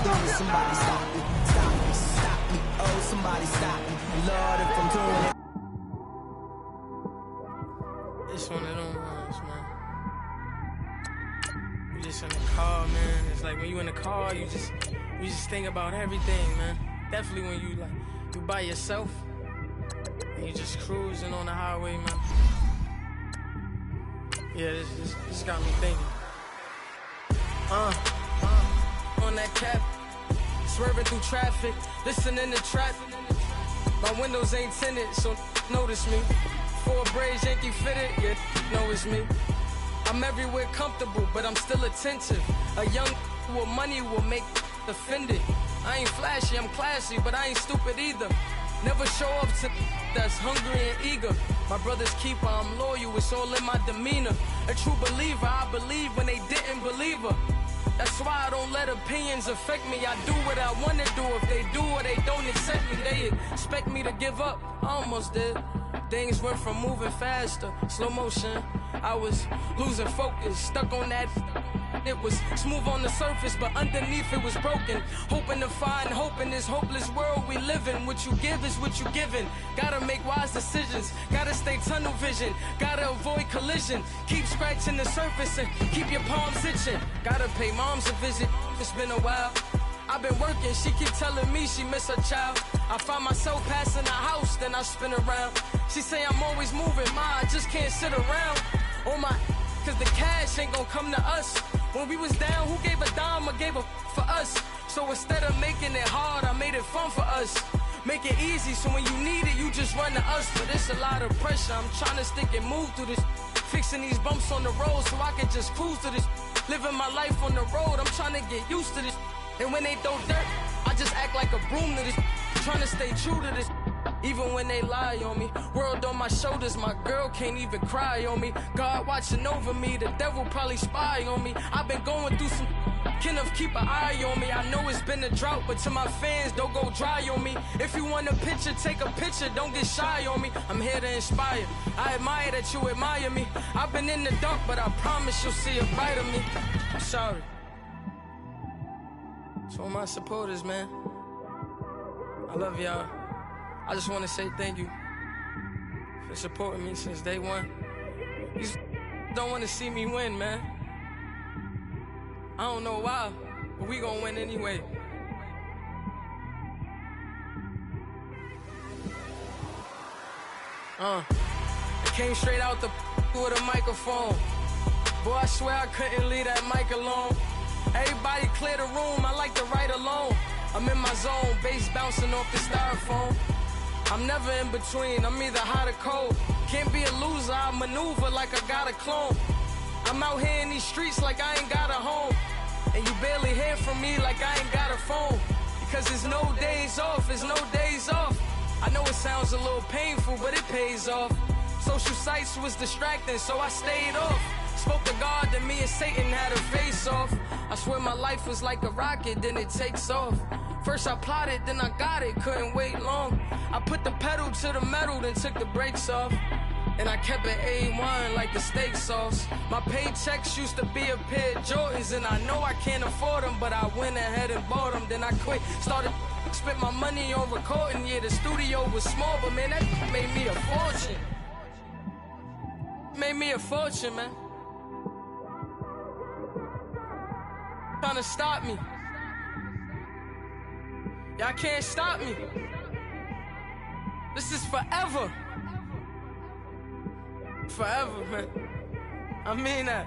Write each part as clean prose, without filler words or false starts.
Somebody stop me, stop me, stop me. Oh, somebody stop me. Lord, if I'm doing it. It's one of them ones, man. You just in the car, man. It's like when you in the car, you just think about everything, man. Definitely when you by yourself and you just cruising on the highway, man. Yeah, this got me thinking. On that cap, swerving through traffic, listening to trap. My windows ain't tinted, so notice me. 4 braids, Yankee fitted, yeah, know it's me. I'm everywhere comfortable, but I'm still attentive. A young with money will make offended. I ain't flashy, I'm classy, but I ain't stupid either. Never show up to that's hungry and eager. My brother's keeper, I'm loyal, it's all in my demeanor. A true believer, I believe when they didn't believe her. That's why I don't let opinions affect me. I do what I want to do. If they do or they don't accept me, they expect me to give up. I almost did. Things went from moving faster, slow motion. I was losing focus, stuck on that. It was smooth on the surface, but underneath it was broken. Hoping to find hope in this hopeless world we live in. What you give is what you given. Gotta make wise decisions. Gotta stay tunnel vision. Gotta avoid collision. Keep scratching the surface and keep your palms itching. Gotta pay moms a visit. It's been a while. I've been working, she keep telling me she miss her child. I find myself passing the house, then I spin around. She say I'm always moving, ma, I just can't sit around. Oh my, cause the cash ain't gon' come to us. When we was down, who gave a dime or gave a for us? So instead of making it hard, I made it fun for us. Make it easy, so when you need it, you just run to us. But it's a lot of pressure, I'm trying to stick and move through this. Fixing these bumps on the road so I can just cruise to this. Living my life on the road, I'm trying to get used to this. And when they throw dirt, I just act like a broom to this. Trying to stay true to this. Even when they lie on me. World on my shoulders, my girl can't even cry on me. God watching over me, the devil probably spy on me. I've been going through some. Kenneth, keep an eye on me. I know it's been a drought, but to my fans, don't go dry on me. If you want a picture, take a picture, don't get shy on me. I'm here to inspire. I admire that you admire me. I've been in the dark, but I promise you'll see a brighter me. I'm sorry. To all my supporters, man, I love y'all. I just want to say thank you for supporting me since day one. You don't want to see me win, man. I don't know why, but we gonna win anyway. I came straight out the with a microphone. Boy, I swear I couldn't leave that mic alone. Everybody clear the room, I like to write alone. I'm in my zone, bass bouncing off the styrofoam. I'm never in between, I'm either hot or cold. Can't be a loser, I maneuver like I got a clone. I'm out here in these streets like I ain't got a home. And you barely hear from me like I ain't got a phone. Because there's no days off, there's no days off. I know it sounds a little painful, but it pays off. Social sites was distracting, so I stayed off. Spoke to God, then me and Satan had a face off. I swear my life was like a rocket, then it takes off. First I plotted, then I got it, couldn't wait long. I put the pedal to the metal, then took the brakes off. And I kept it A1 like the steak sauce. My paychecks used to be a pair of Jordans, and I know I can't afford them, but I went ahead and bought them. Then I quit, started spent my money on recording. Yeah, the studio was small, but man, that made me a fortune. Made me a fortune, man. Trying to stop me. Y'all can't stop me. This is forever. Forever, man. I mean that.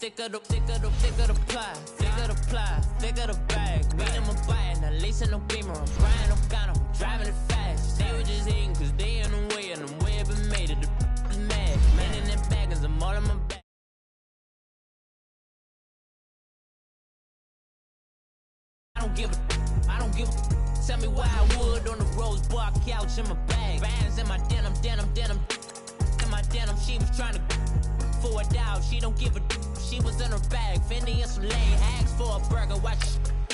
Thicker the pie, thicker the bag. Me and my bike, now lacing no beamer. I'm riding no gun, I'm driving it fast. They were just hating cause they in the way, and I'm way up in don't give a, I don't give a. Tell me why I would on the rose bar couch in my bag. Bands in my denim. In my denim, she was trying to for a doubt. She don't give a, she was in her bag. Fendi and some lane, asked for a burger. Watch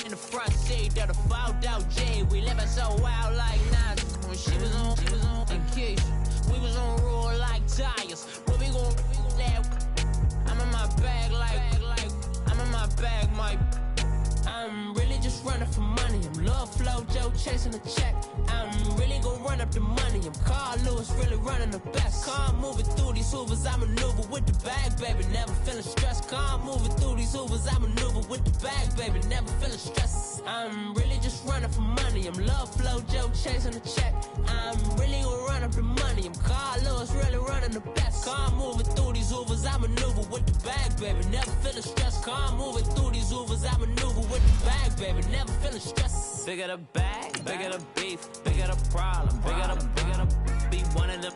in the front seat, that a fouled out J. We living so wild like Nas. When she was on vacation, we was on roll like tires. What we gon' that? I'm in my bag like I'm in my bag, my. I'm really just running for money. I'm Love Flow Joe chasing a check. I'm really gon' run up the money. I'm Carl Lewis, really running the best. Car moving through these Hoovers, I maneuver with the bag, baby. Never feeling stressed. Car moving through these Hoovers, I maneuver with the bag, baby. Never feeling stressed. I'm really just running for money. I'm Love Flow Joe chasing a check. I'm really gon' run up the money. I'm Carl Lewis, really running the best. Car moving through these Hoovers, I maneuver with the bag, baby. Never feeling stressed. Car moving through these Hoovers, I maneuver with the bag, baby. Never feeling stressed. Bigger the bag, bigger the beef, bigger the problem, bigger the be one of the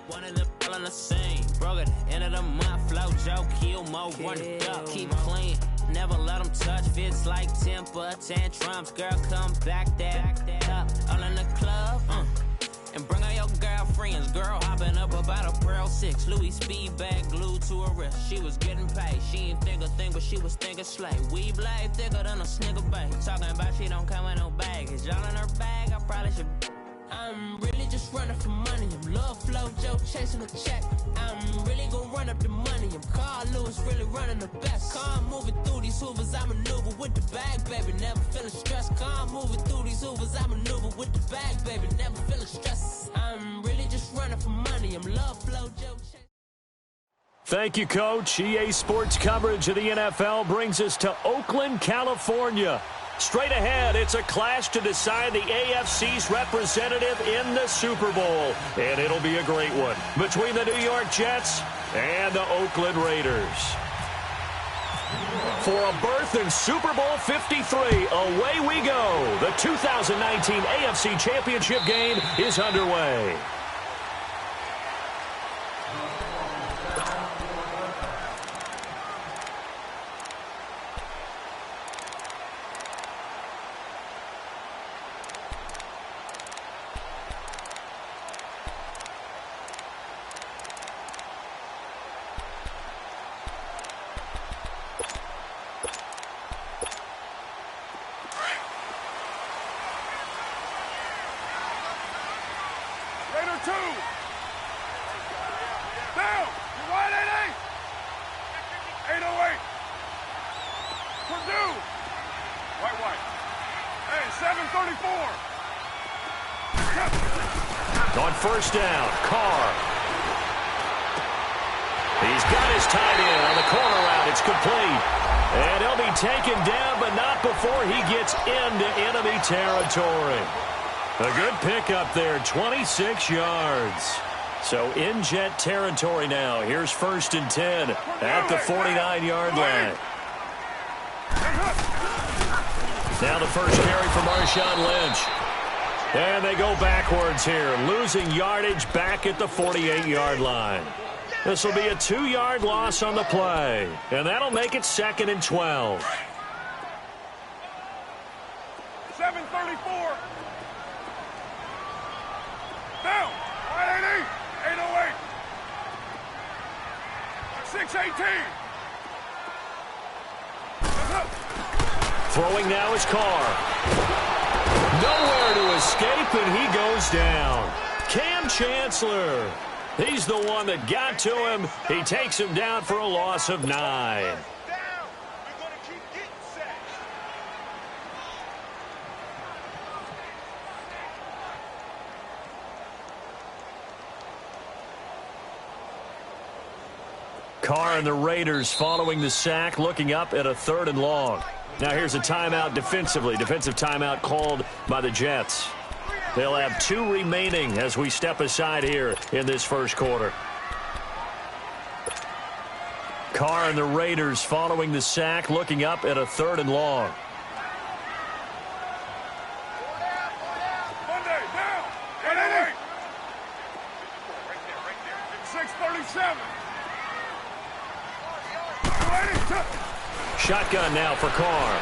all in the same. Broke at the end of the month, flow Joe, kill mo, run it up, keep clean. Never let them touch, fits like temper tantrums. Girl, come back that up, all in the club, and bring all your girlfriends. Girl hopping up about a Pearl 6 Louis speed bag glued to her wrist. She was getting paid, she ain't think a thing, but she was thinking slay. We blade thicker than a snicker bag. Talking about she don't come with no baggage. Y'all in her bag, I probably should. I'm really just running for money. I'm Love Flow Joe chasing a check. I'm really gon' run up the money. I'm Carl Lewis, really running the best. Car moving through these Hoovers, I maneuver with the bag, baby. Never feeling stressed. Car moving through these Hoovers, I maneuver with the bag, baby. Never feeling stressed. I'm really just running for money. I'm Love Flow Joe chasing. Thank you, Coach. EA Sports coverage of the NFL brings us to Oakland, California. Straight ahead, it's a clash to decide the AFC's representative in the Super Bowl. And it'll be a great one between the New York Jets and the Oakland Raiders. For a berth in Super Bowl 53, away we go. The 2019 AFC Championship game is underway. On first down, Carr. He's got his tight end on the corner route. It's complete. And he'll be taken down, but not before he gets into enemy territory. A good pickup there, 26 yards. So in Jet territory now. Here's 1st and 10 at the 49-yard line. Now the first carry for Marshawn Lynch. And they go backwards here, losing yardage back at the 48-yard line. This will be a 2-yard loss on the play, and that'll make it 2nd and 12. 7:34. Down. 588. 808. 618. Throwing now is Carr. Nowhere to escape, and he goes down. Cam Chancellor. He's the one that got to him. He takes him down for a loss of 9. Carr and the Raiders following the sack, looking up at a 3rd and long. Now here's a timeout defensively. Defensive timeout called by the Jets. They'll have 2 remaining as we step aside here in this first quarter. Carr and the Raiders following the sack, looking up at a 3rd and long. Monday, down. 888. 637. Shotgun now for Carr.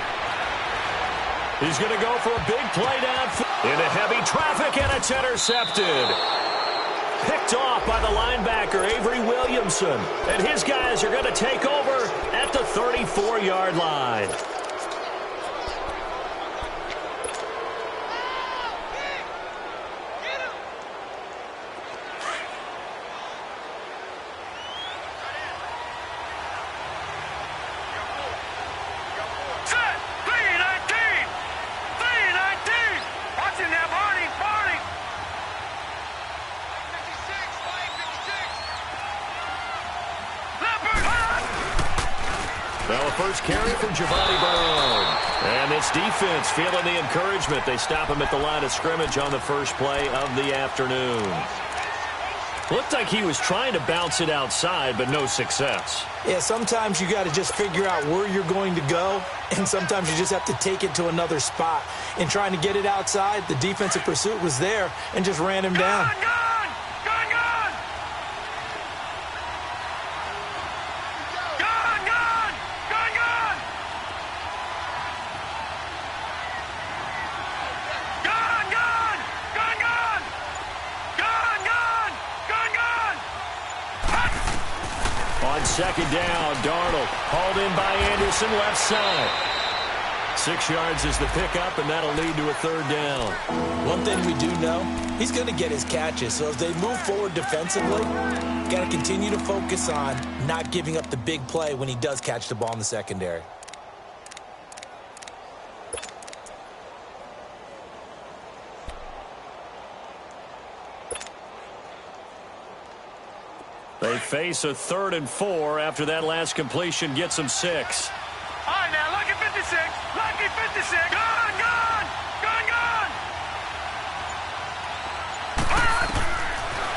He's going to go for a big play downfield. Into heavy traffic, and it's intercepted. Picked off by the linebacker, Avery Williamson. And his guys are going to take over at the 34-yard line. Well, a first carry from Giovanni Brown. And this defense feeling the encouragement. They stop him at the line of scrimmage on the first play of the afternoon. Looked like he was trying to bounce it outside, but no success. Yeah, sometimes you got to just figure out where you're going to go, and sometimes you just have to take it to another spot. In trying to get it outside, the defensive pursuit was there and just ran him down. Second down, Darnold hauled in by Anderson, left side. 6 yards is the pickup, and that'll lead to a third down. One thing we do know, he's going to get his catches. So as they move forward defensively, got to continue to focus on not giving up the big play when he does catch the ball in the secondary. They face a 3rd and 4 after that last completion gets them 6. All right, now, lucky 56. Lucky 56. Gone, gone. Gone, gone.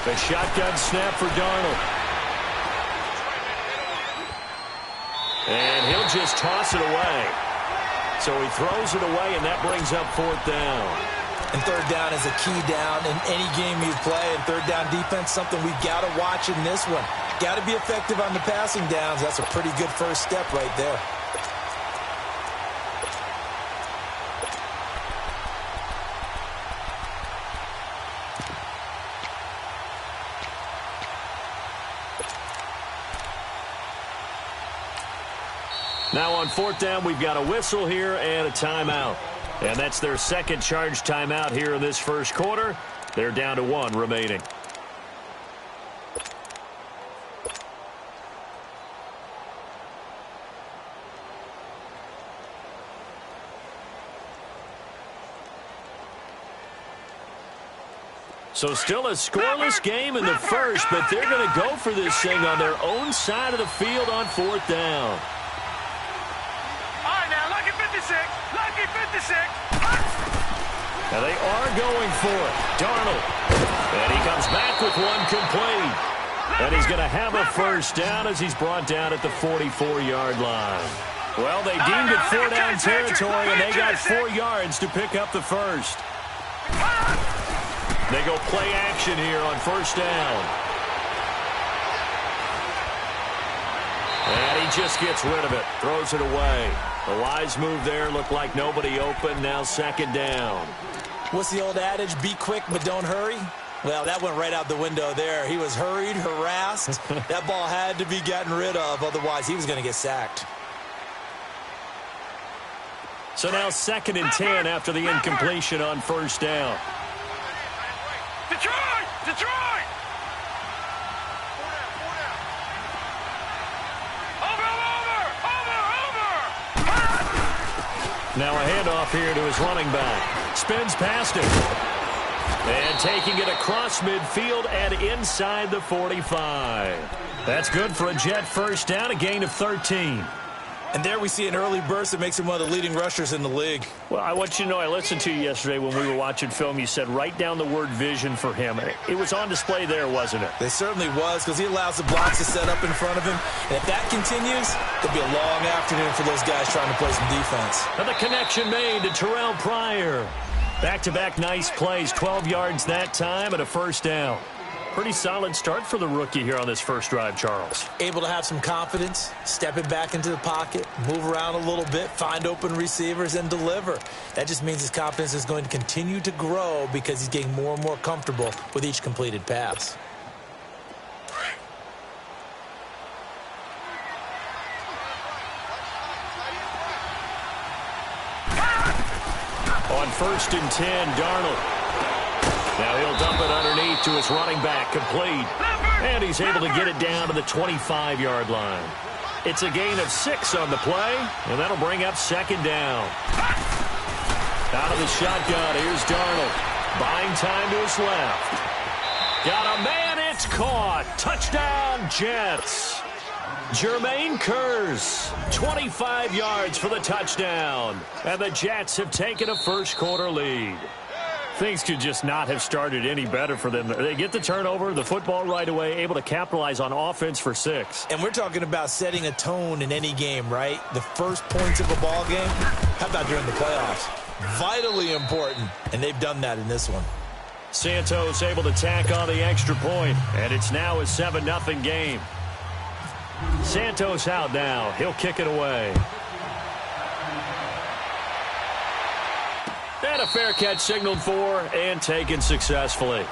The shotgun snap for Darnold. And he'll just toss it away. So he throws it away, and that brings up 4th down. And third down is a key down in any game you play. And third down defense, something we got to watch in this one. Got to be effective on the passing downs. That's a pretty good first step right there. Now on 4th down, we've got a whistle here and a timeout. And that's their second charge timeout here in this first quarter. They're down to 1 remaining. So still a scoreless game in the first, but they're going to go for this thing on their own side of the field on 4th down. And they are going for it. Darnold. And he comes back with one complete. And he's going to have a first down as he's brought down at the 44-yard line. Well, they deemed it 4-down territory, and they got 4 yards to pick up the first. They go play action here on first down. And he just gets rid of it, throws it away. A wise move there, looked like nobody open, now second down. What's the old adage, be quick but don't hurry? Well, that went right out the window there. He was hurried, harassed. That ball had to be gotten rid of, otherwise he was going to get sacked. So now 2nd and 10 after the incompletion on first down. Detroit! Detroit! Now a handoff here to his running back. Spins past him. And taking it across midfield and inside the 45. That's good for a Jet first down, a gain of 13. And there we see an early burst that makes him one of the leading rushers in the league. Well, I want you to know, I listened to you yesterday when we were watching film. You said write down the word vision for him. It was on display there, wasn't it? It certainly was, because he allows the blocks to set up in front of him. And if that continues, it'll be a long afternoon for those guys trying to play some defense. And the connection made to Terrell Pryor. Back-to-back nice plays, 12 yards that time and a first down. Pretty solid start for the rookie here on this first drive, Charles. Able to have some confidence, stepping back into the pocket, move around a little bit, find open receivers, and deliver. That just means his confidence is going to continue to grow because he's getting more and more comfortable with each completed pass. On 1st and 10, Darnold. Now he'll dump it underneath to his running back, complete. And he's able to get it down to the 25-yard line. It's a gain of 6 on the play, and that'll bring up 2nd down. Out of the shotgun, here's Darnold. Buying time to his left. Got a man, it's caught. Touchdown, Jets. Jermaine Kearse, 25 yards for the touchdown. And the Jets have taken a first-quarter lead. Things could just not have started any better for them. They get the turnover, the football right away, able to capitalize on offense for 6. And we're talking about setting a tone in any game, right? The first points of a ball game. How about during the playoffs? Vitally important, and they've done that in this one. Santos able to tack on the extra point, and it's now a 7-0 game. Santos out now. He'll kick it away. And a fair catch signaled for and taken successfully.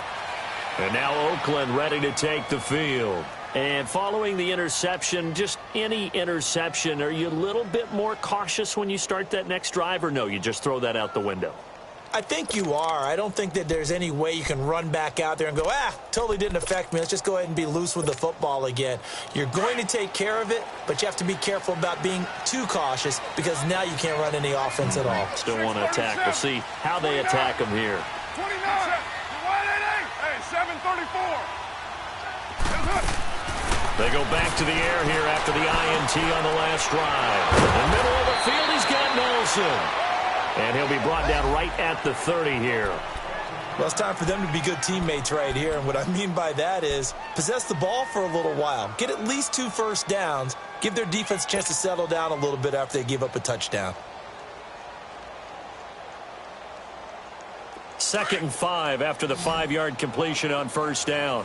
And now Oakland ready to take the field. And following the interception, just any interception, are you a little bit more cautious when you start that next drive, or no, you just throw that out the window? I think you are. I don't think that there's any way you can run back out there and go, totally didn't affect me. Let's just go ahead and be loose with the football again. You're going to take care of it, but you have to be careful about being too cautious because now you can't run any offense at all. Still want to attack. We'll see how they attack them here. 29. Hey, 734. They go back to the air here after the INT on the last drive. In the middle of the field, he's got Nelson. And he'll be brought down right at the 30 here. Well, it's time for them to be good teammates right here. And what I mean by that is possess the ball for a little while. Get at least 2 first downs. Give their defense a chance to settle down a little bit after they give up a touchdown. 2nd and 5 after the 5-yard completion on 1st down.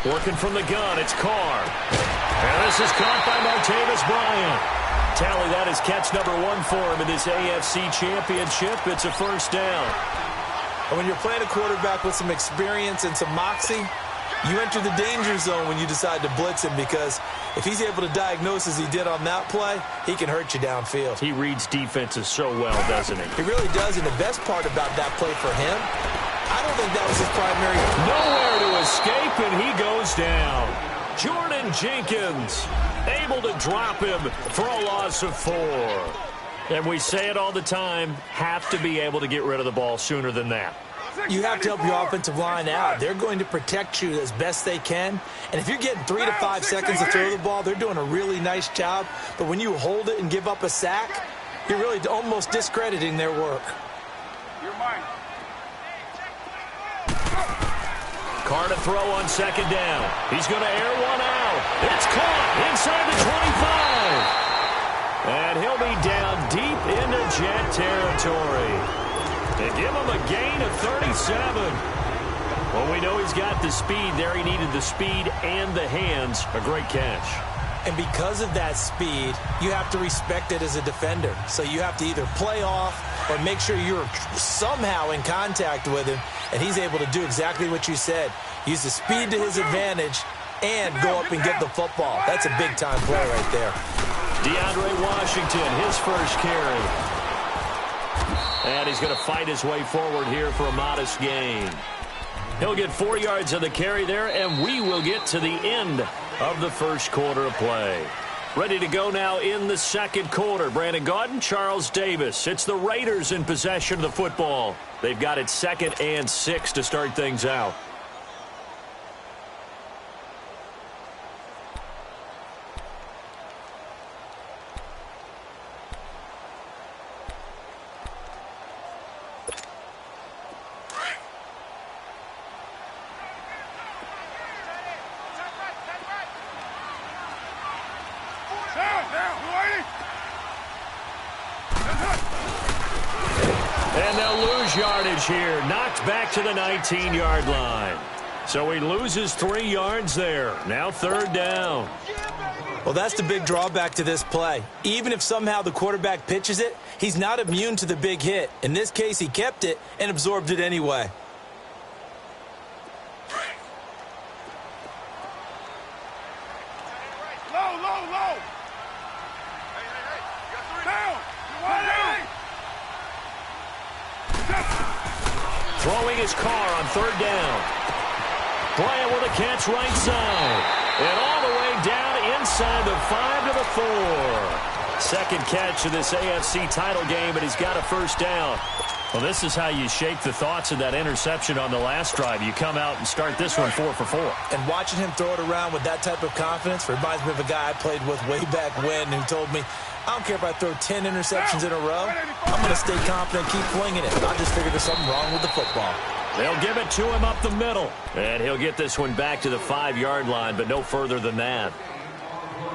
Working from the gun, it's Carr. And this is caught by Martavis Bryant. Tally that is catch number 1 for him in this AFC Championship. It's a 1st down. And when you're playing a quarterback with some experience and some moxie, you enter the danger zone when you decide to blitz him, because if he's able to diagnose as he did on that play, he can hurt you downfield. He reads defenses so well, doesn't he? He really does, and the best part about that play for him, I don't think that was his primary. Nowhere to escape, and he goes down. Jordan Jenkins able to drop him for a loss of 4. And we say it all the time, have to be able to get rid of the ball sooner than that. You have to help your offensive line out. They're going to protect you as best they can. And if you're getting 3 to 5 seconds to throw the ball, they're doing a really nice job. But when you hold it and give up a sack, you're really almost discrediting their work. You're mine. Carr to throw on 2nd down. He's going to air one out. It's caught inside the 25. And he'll be down deep into Jet territory. They give him a gain of 37. Well, we know he's got the speed there. He needed the speed and the hands. A great catch. And because of that speed, you have to respect it as a defender. So you have to either play off or make sure you're somehow in contact with him, and he's able to do exactly what you said. Use the speed to his advantage and go up and get the football. That's a big-time play right there. DeAndre Washington, his first carry. And he's going to fight his way forward here for a modest gain. He'll get 4 yards of the carry there, and we will get to the end of the first quarter of play. Ready to go now in the 2nd quarter. Brandon Gaudin, Charles Davis. It's the Raiders in possession of the football. They've got it 2nd and 6 to start things out. lose yardage here. Knocked back to the 19-yard line. So he loses 3 yards there. Now 3rd down. Well, that's the big drawback to this play. Even if somehow the quarterback pitches it, he's not immune to the big hit. In this case, he kept it and absorbed it anyway. Low. Down. Throwing his car on 3rd down. Bryant with a catch right side. And all the way down inside the 5 to the 4. Second catch of this AFC title game, and he's got a 1st down. Well, this is how you shake the thoughts of that interception on the last drive. You come out and start this one 4 for 4. And watching him throw it around with that type of confidence reminds me of a guy I played with way back when who told me, I don't care if I throw 10 interceptions in a row. I'm going to stay confident, keep flinging it. I just figured there's something wrong with the football. They'll give it to him up the middle. And he'll get this one back to the 5-yard line, but no further than that.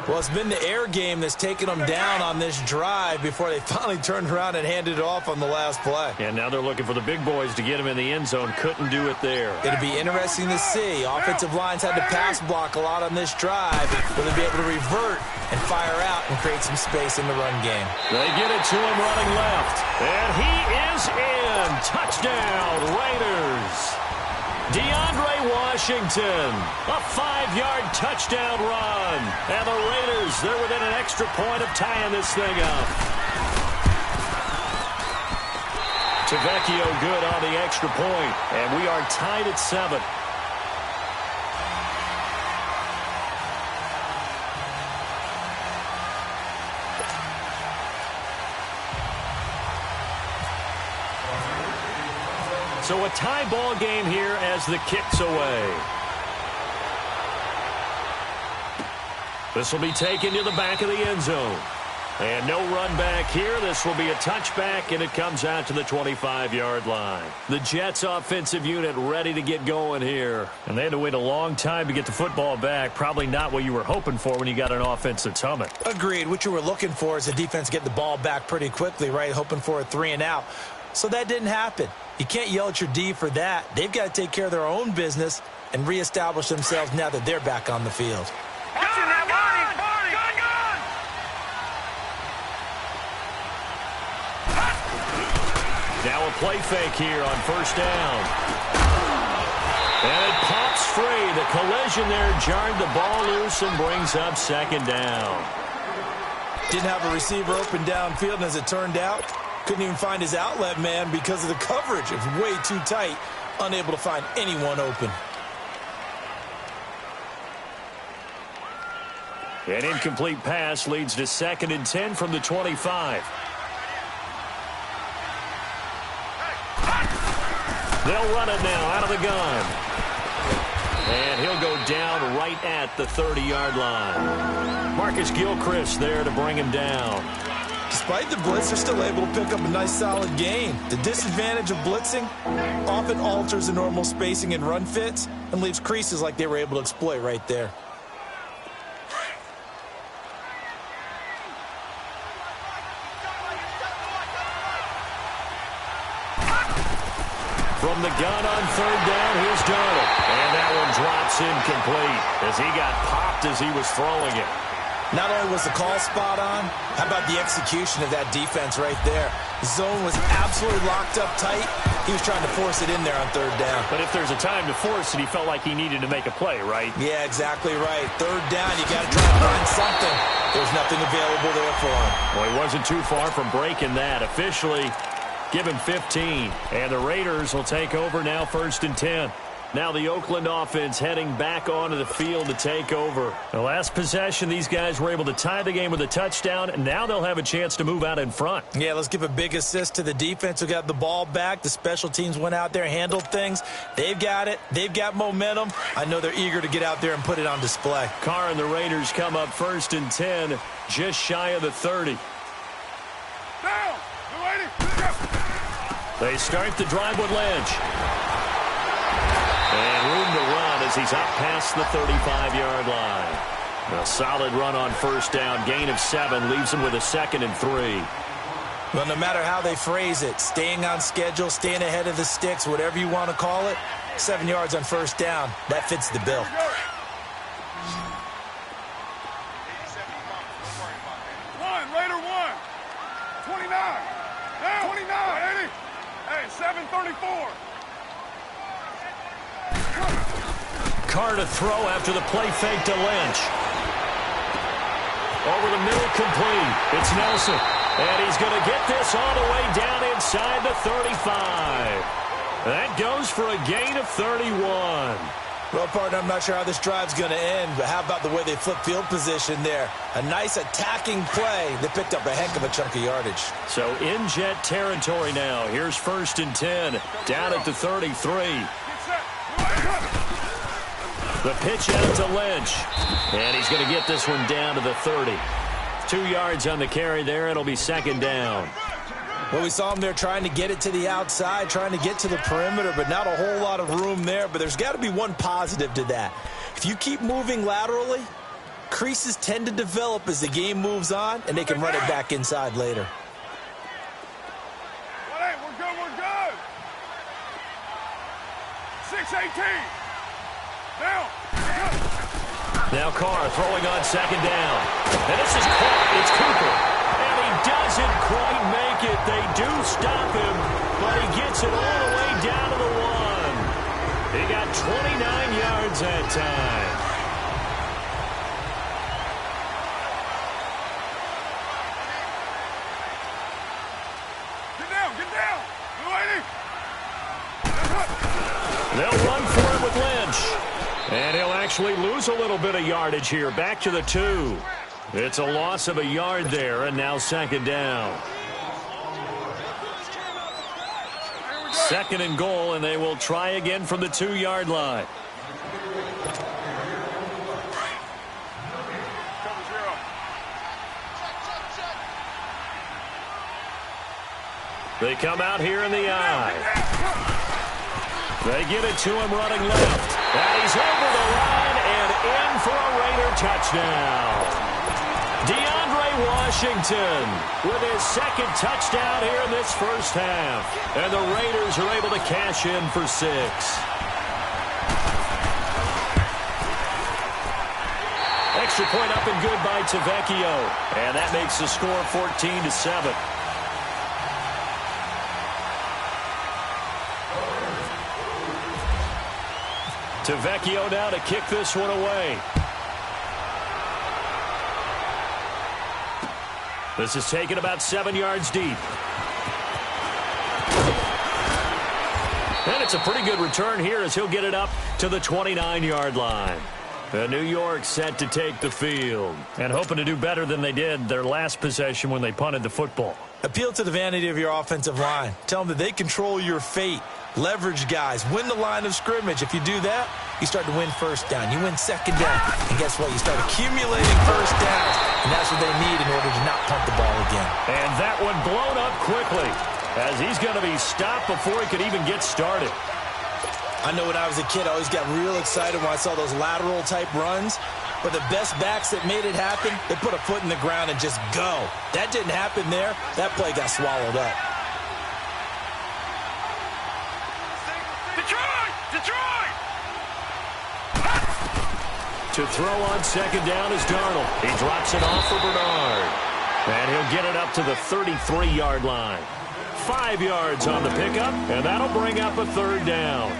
Well, it's been the air game that's taken them down on this drive before they finally turned around and handed it off on the last play. And now they're looking for the big boys to get him in the end zone. Couldn't do it there. It'll be interesting to see. Offensive lines had to pass block a lot on this drive. Will they be able to revert and fire out and create some space in the run game? They get it to him running left. And he is in. Touchdown, Raiders. DeAndre Washington, a 5-yard touchdown run. And the Raiders, they're within an extra point of tying this thing up. Tavecchio good on the extra point, and we are tied at 7. So a tie ball game here as the kick's away. This will be taken to the back of the end zone. And no run back here. This will be a touchback, and it comes out to the 25-yard line. The Jets offensive unit ready to get going here. And they had to wait a long time to get the football back. Probably not what you were hoping for when you got an offense that's humming. Agreed. What you were looking for is the defense get the ball back pretty quickly, right? Hoping for a 3-and-out. So that didn't happen. You can't yell at your D for that. They've got to take care of their own business and reestablish themselves now that they're back on the field. Now a play fake here on 1st down. And it pops free. The collision there jarred the ball loose and brings up 2nd down. Didn't have a receiver open downfield, and as it turned out, couldn't even find his outlet man because of the coverage. It was way too tight, unable to find anyone open. An incomplete pass leads to 2nd and 10 from the 25. They'll run it now out of the gun. And he'll go down right at the 30-yard line. Marcus Gilchrist there to bring him down. Despite the blitz, they're still able to pick up a nice, solid gain. The disadvantage of blitzing often alters the normal spacing and run fits and leaves creases like they were able to exploit right there. From the gun on 3rd down, here's Darnold. And that one drops incomplete as he got popped as he was throwing it. Not only was the call spot on, how about the execution of that defense right there? The zone was absolutely locked up tight. He was trying to force it in there on 3rd down. But if there's a time to force it, he felt like he needed to make a play, right? Yeah, exactly right. 3rd down, you got to try to find something. There's nothing available there for him. Well, he wasn't too far from breaking that. Officially, give him 15. And the Raiders will take over now 1st and 10. Now the Oakland offense heading back onto the field to take over. The last possession, these guys were able to tie the game with a touchdown, and now they'll have a chance to move out in front. Yeah, let's give a big assist to the defense who got the ball back. The special teams went out there, handled things. They've got it. They've got momentum. I know they're eager to get out there and put it on display. Carr and the Raiders come up 1st and 10, just shy of the 30. They start the drive with Lynch. And room to run as he's up past the 35-yard line. A solid run on 1st down. Gain of 7 leaves him with a 2nd and 3. Well, no matter how they phrase it, staying on schedule, staying ahead of the sticks, whatever you want to call it, 7 yards on first down, that fits the bill. Raider 1. 29. Down. 29. 80. Hey, 734. Carr to throw after the play fake to Lynch. Over the middle, complete. It's Nelson. And he's going to get this all the way down inside the 35. That goes for a gain of 31. Well, partner, I'm not sure how this drive's going to end, but how about the way they flip field position there? A nice attacking play that picked up a heck of a chunk of yardage. So in jet territory now. Here's 1st and 10. Down at the 33. The pitch out to Lynch. And he's going to get this one down to the 30. 2 yards on the carry there. It'll be 2nd down. Well, we saw him there trying to get it to the outside, trying to get to the perimeter, but not a whole lot of room there. But there's got to be one positive to that. If you keep moving laterally, creases tend to develop as the game moves on, and they can run it back inside later. We're good, we're good. 6-18. Down. Now Carr throwing on 2nd down. And this is caught. It's Cooper. And he doesn't quite make it. They do stop him, but he gets it all the way down to the 1. He got 29 yards that time. Get down, get down. They'll run for it with Lynch. And he'll actually lose a little bit of yardage here. Back to the 2. It's a loss of a yard there, and now 2nd down. 2nd and goal, and they will try again from the 2-yard line. They come out here in the eye. They get it to him running left. And he's over the line and in for a Raider touchdown. DeAndre Washington with his 2nd touchdown here in this first half. And the Raiders are able to cash in for 6. Extra point up and good by Tavecchio. And that makes the score 14-7. Tavecchio now to kick this one away. This is taken about 7 yards deep. And it's a pretty good return here as he'll get it up to the 29-yard line. New York set to take the field and hoping to do better than they did their last possession when they punted the football. Appeal to the vanity of your offensive line. Tell them that they control your fate. Leverage guys. Win the line of scrimmage. If you do that, you start to win 1st down. You win 2nd down. And guess what? You start accumulating 1st downs. And that's what they need in order to not punt the ball again. And that one blown up quickly as he's going to be stopped before he could even get started. I know when I was a kid, I always got real excited when I saw those lateral type runs. But the best backs that made it happen, they put a foot in the ground and just go. That didn't happen there. That play got swallowed up. Detroit! To throw on 2nd down is Darnold. He drops it off for Bernard. And he'll get it up to the 33-yard line. 5 yards on the pickup, and that'll bring up a 3rd down.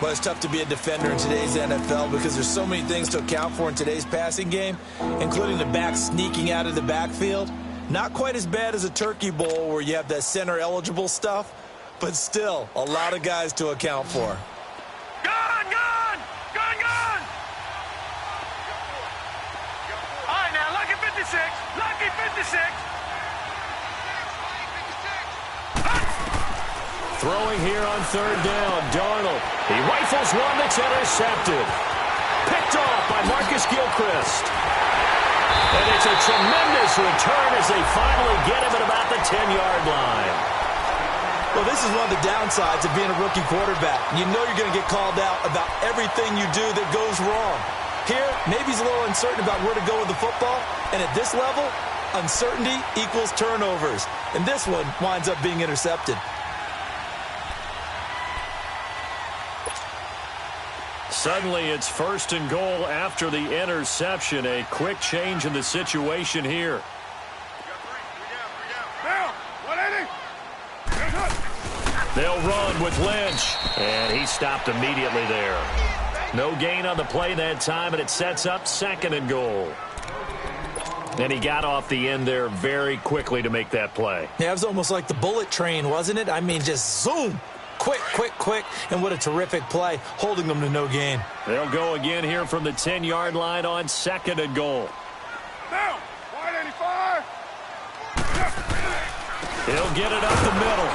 Well, it's tough to be a defender in today's NFL because there's so many things to account for in today's passing game, including the back sneaking out of the backfield. Not quite as bad as a turkey bowl where you have that center-eligible stuff, but still a lot of guys to account for. Gun! All right, now, lucky 56. Lucky 56. Throwing here on 3rd down, Darnold. He rifles one that's intercepted. Picked off by Marcus Gilchrist. And it's a tremendous return as they finally get him at about the 10-yard line. Well, this is one of the downsides of being a rookie quarterback. You know you're going to get called out about everything you do that goes wrong. Here, maybe he's a little uncertain about where to go with the football, and at this level, Uncertainty equals turnovers. And this one winds up being intercepted. Suddenly, it's 1st and goal after the interception. A quick change in the situation here. They'll run with Lynch. And he stopped immediately there. No gain on the play that time, and it sets up 2nd and goal. And he got off the end there very quickly to make that play. Yeah, it was almost like the bullet train, wasn't it? I mean, just zoom. Quick, quick, quick. And what a terrific play, holding them to no gain. They'll go again here from the 10-yard line on 2nd and goal. Now, 185. He'll get it up the middle.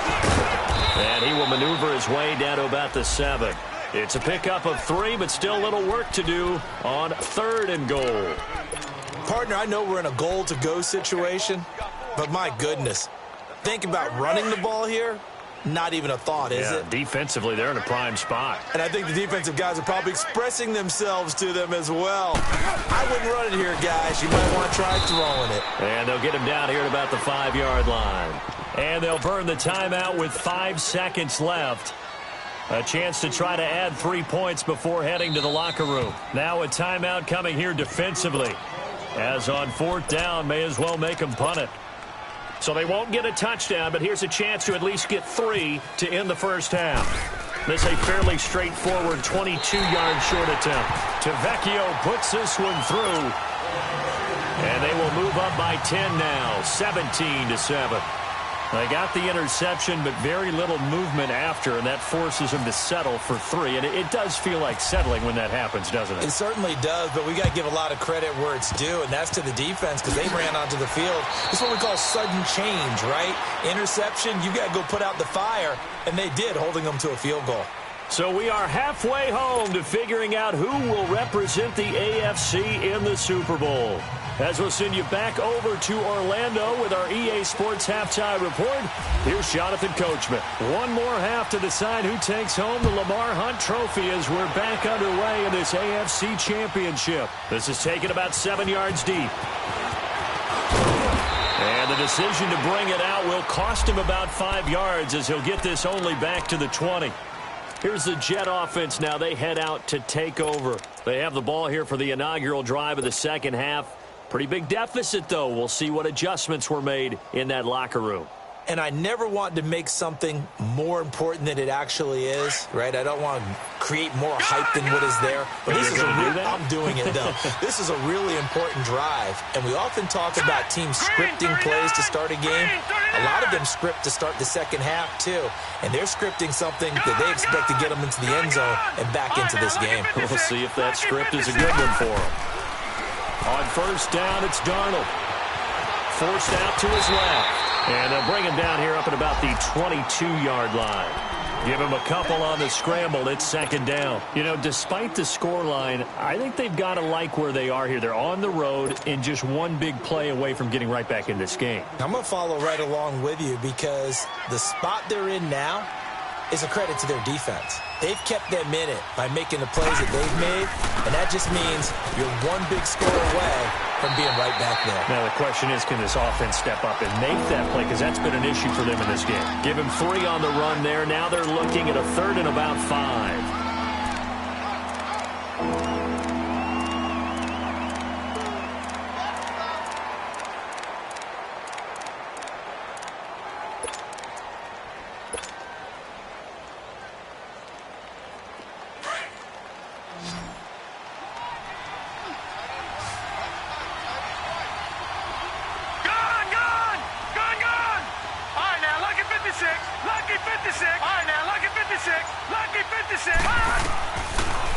And he will maneuver his way down to about the 7. It's a pickup of 3, but still a little work to do on 3rd and goal. Partner, I know we're in a goal-to-go situation, but my goodness, think about running the ball here. Not even a thought, is it? Defensively, they're in a prime spot. And I think the defensive guys are probably expressing themselves to them as well. I wouldn't run it here, guys. You might want to try throwing it. And they'll get him down here at about the 5-yard line. And they'll burn the timeout with 5 seconds left. A chance to try to add 3 points before heading to the locker room. Now a timeout coming here defensively. As on 4th down, may as well make them punt it. So they won't get a touchdown, but here's a chance to at least get 3 to end the first half. This is a fairly straightforward 22-yard short attempt. Tavecchio puts this one through. And they will move up by 10 now, 17-7. They got the interception, but very little movement after, and that forces them to settle for 3. And it does feel like settling when that happens, doesn't it? It certainly does, but we got to give a lot of credit where it's due, and that's to the defense because they ran onto the field. It's what we call sudden change, right? Interception, you got to go put out the fire, and they did, holding them to a field goal. So we are halfway home to figuring out who will represent the AFC in the Super Bowl. As we'll send you back over to Orlando with our EA Sports Halftime Report, here's Jonathan Coachman. One more half to decide who takes home the Lamar Hunt Trophy as we're back underway in this AFC Championship. This is taken about 7 yards deep. And the decision to bring it out will cost him about 5 yards as he'll get this only back to the 20. Here's the Jet offense now. They head out to take over. They have the ball here for the inaugural drive of the second half. Pretty big deficit, though. We'll see what adjustments were made in that locker room. And I never want to make something more important than it actually is, right? I don't want to create more hype than what is there. But this is I'm doing it, though. This is a really important drive. And we often talk about teams scripting plays to start a game. A lot of them script to start the second half, too. And they're scripting something that they expect to get them into the end zone and back into this game. We'll see if that script is a good one for them. On 1st down, it's Darnold. Forced out to his left. And they'll bring him down here up at about the 22-yard line. Give him a couple on the scramble. It's 2nd down. You know, despite the scoreline, I think they've got to like where they are here. They're on the road and just one big play away from getting right back in this game. I'm going to follow right along with you because the spot they're in now is a credit to their defense. They've kept them in it by making the plays that they've made, and that just means you're one big score away from being right back there. Now, the question is, can this offense step up and make that play? Because that's been an issue for them in this game. Give him 3 on the run there. Now they're looking at a 3rd and about 5.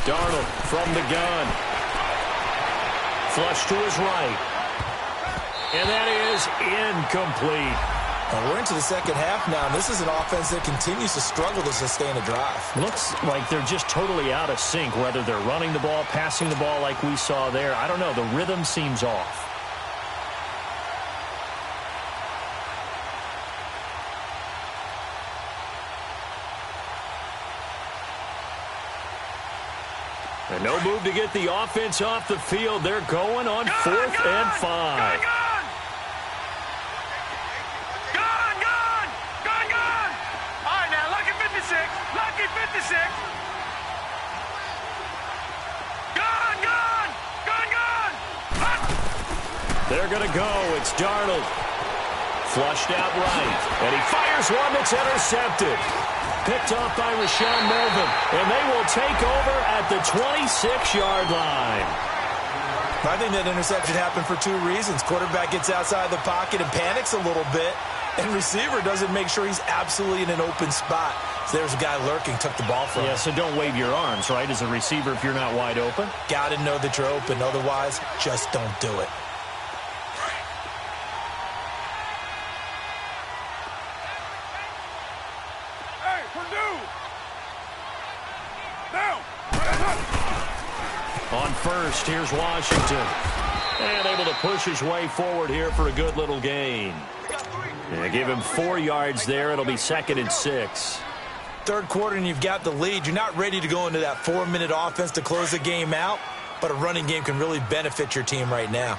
Darnold from the gun. Flush to his right. And that is incomplete. Well, we're into the second half now, and this is an offense that continues to struggle to sustain a drive. Looks like they're just totally out of sync, whether they're running the ball, passing the ball like we saw there. I don't know. The rhythm seems off. And no move to get the offense off the field. They're going on 4th and 5. They're going to go. It's Darnold. Flushed out right. And he fires one that's intercepted. Picked off by Rashawn Melvin. And they will take over at the 26-yard line. I think that interception happened for two reasons. Quarterback gets outside the pocket and panics a little bit. And receiver doesn't make sure he's absolutely in an open spot. So there's a guy lurking, took the ball from him. Yeah, so don't wave your arms, right, as a receiver if you're not wide open. Got to know that you're open. Otherwise, just don't do it. Hey, Purdue! Down! On first, here's Washington. And able to push his way forward here for a good little gain. Yeah, give him 4 yards there. It'll be 2nd and 6. Third quarter and you've got the lead. You're not ready to go into that 4-minute offense to close the game out, but a running game can really benefit your team right now.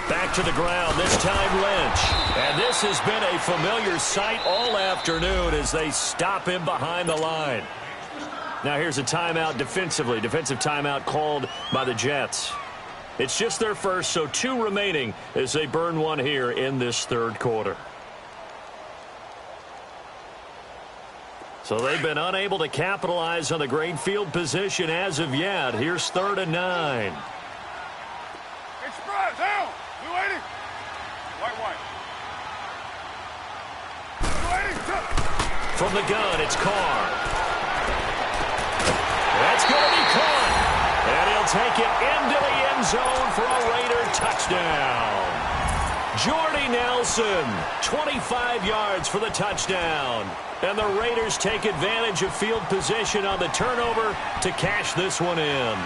Back to the ground, this time Lynch. And this has been a familiar sight all afternoon as they stop him behind the line. Now here's a timeout defensively. Defensive timeout called by the Jets. It's just their first, so 2 remaining as they burn one here in this third quarter. So they've been unable to capitalize on the great field position as of yet. Here's 3rd and 9. Express, down! 280! White. 280! From the gun, it's Carr. That's going to be caught. And he'll take it into the end zone for a Raider touchdown. Jordy Nelson, 25 yards for the touchdown. And the Raiders take advantage of field position on the turnover to cash this one in.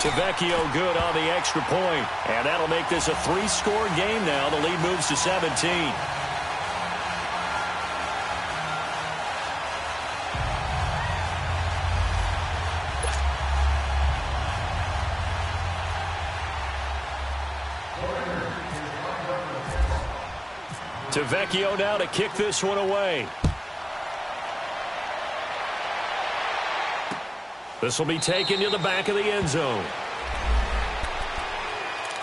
Tavecchio good on the extra point. And that'll make this a 3-score game now. The lead moves to 17. Tavecchio now to kick this one away. This will be taken to the back of the end zone.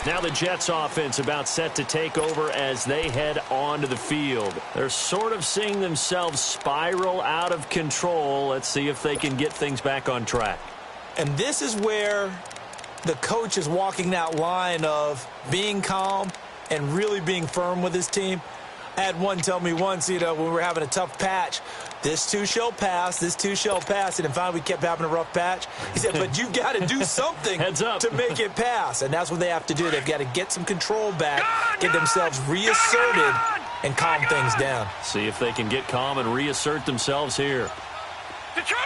Now the Jets offense about set to take over as they head onto the field. They're sort of seeing themselves spiral out of control. Let's see if they can get things back on track. And this is where the coach is walking that line of being calm and really being firm with his team. I had one tell me once, when we were having a tough patch, this too shall pass, this too shall pass. And finally we kept having a rough patch. He said, but you've got to do something to make it pass. And that's what they have to do. They've got to get some control back, get themselves reasserted, and calm things down. See if they can get calm and reassert themselves here. Detroit!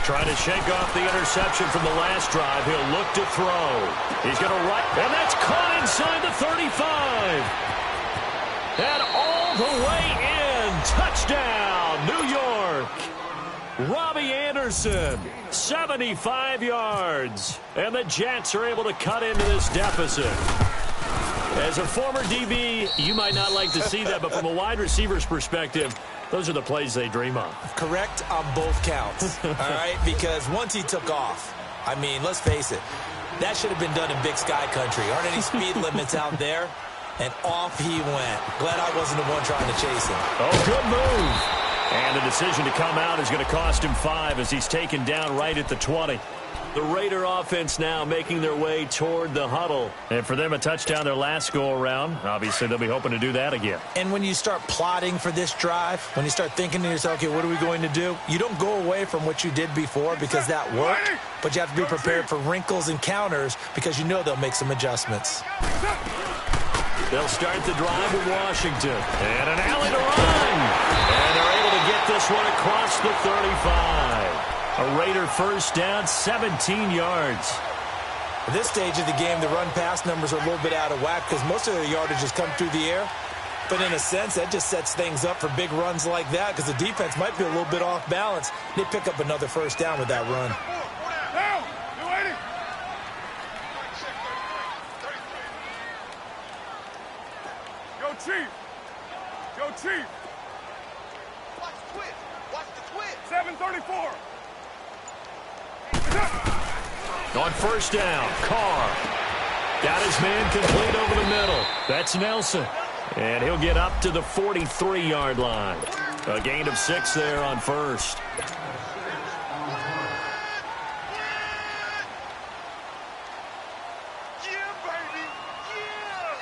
Trying to shake off the interception from the last drive. He'll look to throw. He's going to run, and that's caught inside the 35. And all the way in. Touchdown, New York. Robbie Anderson, 75 yards. And the Jets are able to cut into this deficit. As a former DB, you might not like to see that, but from a wide receiver's perspective, those are the plays they dream of. Correct on both counts, all right? Because once he took off, I mean, let's face it, that should have been done in Big Sky Country. Aren't any speed limits out there? And off he went. Glad I wasn't the one trying to chase him. Oh, good move. And the decision to come out is going to cost him 5 as he's taken down right at the 20. The Raider offense now making their way toward the huddle. And for them, a touchdown their last go-around. Obviously, they'll be hoping to do that again. And when you start plotting for this drive, when you start thinking to yourself, okay, what are we going to do? You don't go away from what you did before because that worked, but you have to be prepared for wrinkles and counters because you know they'll make some adjustments. They'll start the drive with Washington. And an alley to run. And they're able to get this one across the 35. A Raider first down, 17 yards. At this stage of the game, the run-pass numbers are a little bit out of whack because most of the yardage has come through the air. But in a sense, that just sets things up for big runs like that because the defense might be a little bit off balance. They pick up another first down with that run. Chief. Yo, Chief. Watch the twist. Watch the twist. 734. On first down, Carr. Got his man complete over the middle. That's Nelson. And he'll get up to the 43-yard line. A gain of 6 there on first. Yeah, baby. Yeah.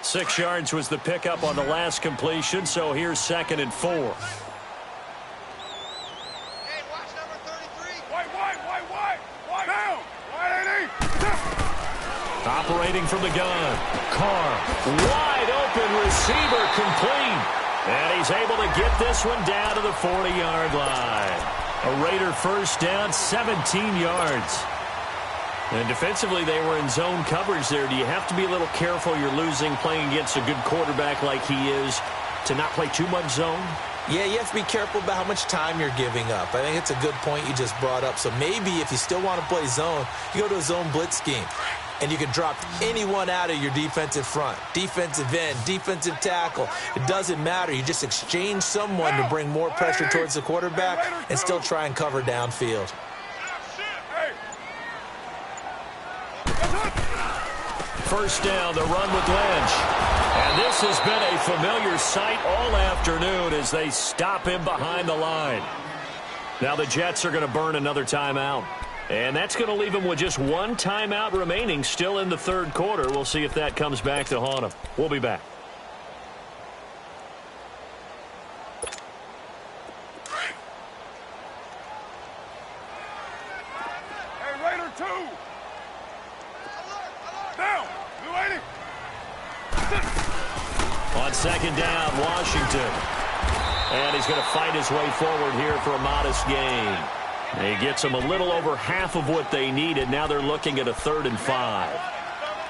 Six yards was the pickup on the last completion, so here's 2nd and 4. Hey, watch number 33. White. Down. White 80. Operating from the gun. Carr. Wide open receiver complete. And he's able to get this one down to the 40-yard line. A Raider first down, 17 yards. And defensively, they were in zone coverage there. Do you have to be a little careful? You're losing, playing against a good quarterback like he is, to not play too much zone? Yeah, you have to be careful about how much time you're giving up. I think it's a good point you just brought up. So maybe if you still want to play zone, you go to a zone blitz scheme. And you can drop anyone out of your defensive front. Defensive end, defensive tackle. It doesn't matter. You just exchange someone to bring more pressure towards the quarterback and still try and cover downfield. First down, the run with Lynch. And this has been a familiar sight all afternoon as they stop him behind the line. Now the Jets are going to burn another timeout. And that's going to leave him with just one timeout remaining still in the third quarter. We'll see if that comes back to haunt him. We'll be back. Hey, Raider 2. Down. Blue 80. On second down, Washington. And he's going to fight his way forward here for a modest gain. And he gets them a little over half of what they needed. Now they're looking at a 3rd and 5.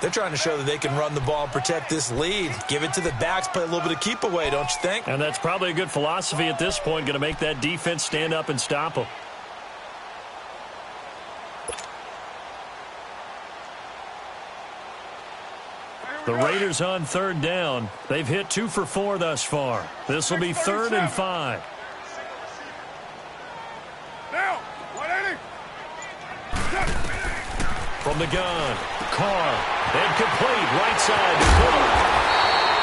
They're trying to show that they can run the ball and protect this lead. Give it to the backs, play a little bit of keep away, don't you think? And that's probably a good philosophy at this point, going to make that defense stand up and stop them. The Raiders on 3rd down. They've hit 2 for 4 thus far. This will be 3rd and 5. Down. White 80. From the gun, Carr, incomplete, right side to Fuller.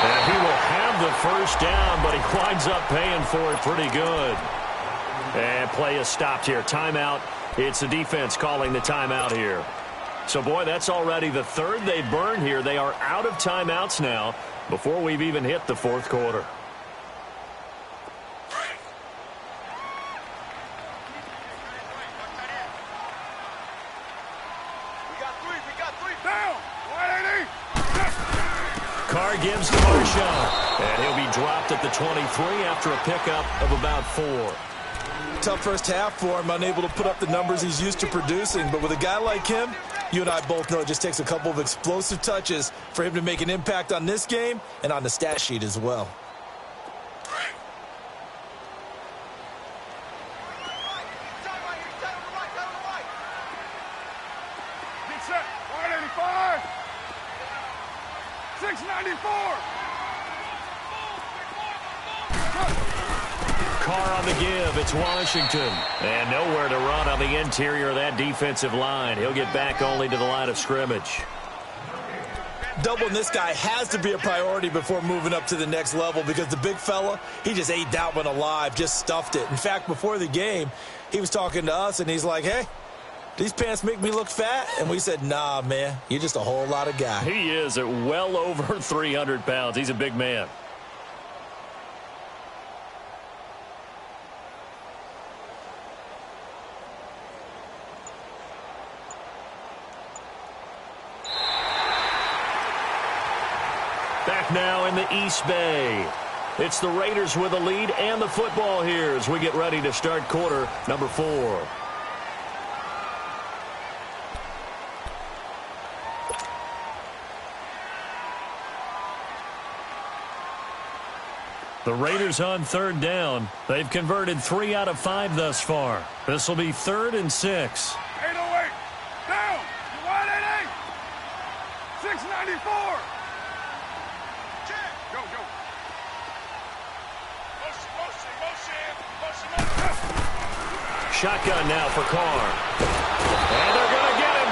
And he will have the first down, but he winds up paying for it pretty good. And play is stopped here. Timeout. It's the defense calling the timeout here. So, boy, that's already the 3rd they burned here. They are out of timeouts now before we've even hit the 4th quarter. Carr gives to Marshawn, and he'll be dropped at the 23 after a pickup of about 4. Tough first half for him, unable to put up the numbers he's used to producing. But with a guy like him, you and I both know it just takes a couple of explosive touches for him to make an impact on this game and on the stat sheet as well. Get set. 185. 694. Carr on the give. It's Washington. And nowhere to run on the interior of that defensive line. He'll get back only to the line of scrimmage. Doubling this guy has to be a priority before moving up to the next level because the big fella, he just ate that one alive, just stuffed it. In fact, before the game, he was talking to us, and he's like, hey, these pants make me look fat? And we said, nah, man, you're just a whole lot of guy. He is at well over 300 pounds. He's a big man. Back now in the East Bay. It's the Raiders with a lead and the football here as we get ready to start quarter number 4. The Raiders on third down. They've converted 3 out of 5 thus far. This will be 3rd and 6. 808. Down. You want 88? 694. Go, go. Motion. Shotgun now for Carr. And they're going to get him.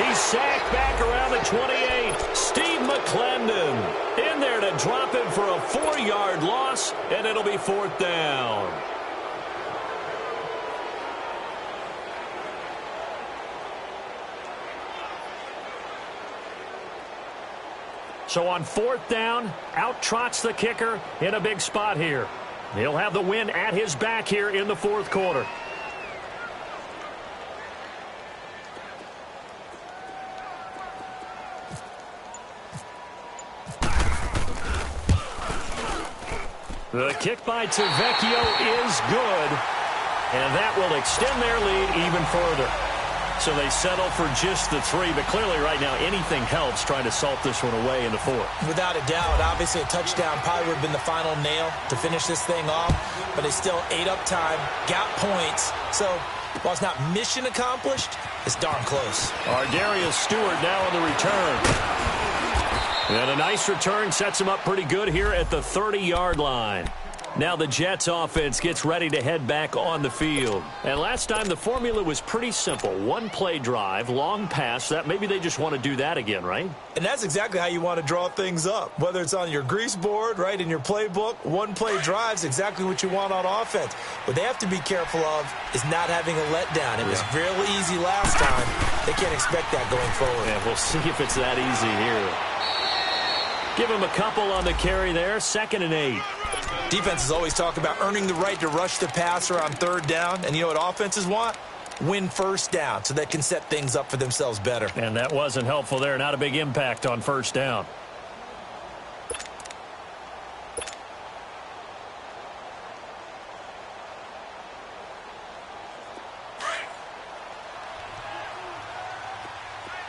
He's sacked back around the 28. Steve McClendon in there to drop him for a 4-yard loss, and it'll be 4th down. So on 4th down, out trots the kicker in a big spot here. He'll have the win at his back here in the 4th quarter. The kick by Tavecchio is good, and that will extend their lead even further. So they settle for just the 3, but clearly right now anything helps trying to salt this one away in the 4th. Without a doubt, obviously a touchdown probably would have been the final nail to finish this thing off, but they still ate up time, got points. So while it's not mission accomplished, it's darn close. Ardarius Stewart now on the return. And a nice return sets him up pretty good here at the 30-yard line. Now the Jets offense gets ready to head back on the field. And last time the formula was pretty simple. 1-play drive, long pass. That maybe they just want to do that again, right? And that's exactly how you want to draw things up. Whether it's on your grease board, right, in your playbook, 1-play drive's exactly what you want on offense. What they have to be careful of is not having a letdown. It was real easy last time. They can't expect that going forward. Yeah, we'll see if it's that easy here. Give him a couple on the carry there. 2nd and 8. Defenses always talk about earning the right to rush the passer on 3rd down. And you know what offenses want? Win 1st down so they can set things up for themselves better. And that wasn't helpful there. Not a big impact on 1st down.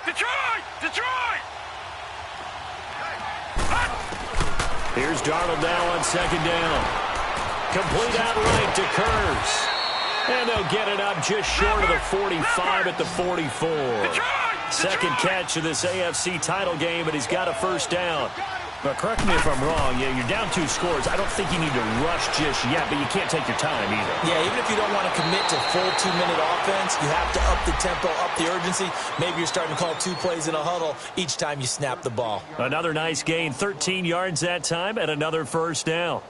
Detroit! Here's Darnold now on 2nd down. Complete outright to Kurz. And they'll get it up just short of the 45 at the 44. Second catch of this AFC title game, and he's got a 1st down. But correct me if I'm wrong, you're down 2 scores. I don't think you need to rush just yet, but you can't take your time either. Yeah, even if you don't want to commit to full 2-minute offense, you have to up the tempo, up the urgency. Maybe you're starting to call 2 plays in a huddle each time you snap the ball. Another nice gain, 13 yards that time, and another 1st down.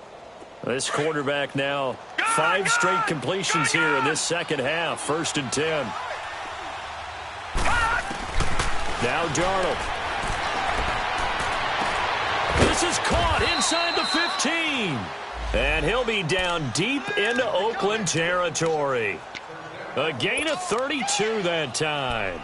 This quarterback now 5 straight completions here in this second half. 1st and 10. Now Darnold. This is caught inside the 15. And he'll be down deep into Oakland territory. A gain of 32 that time.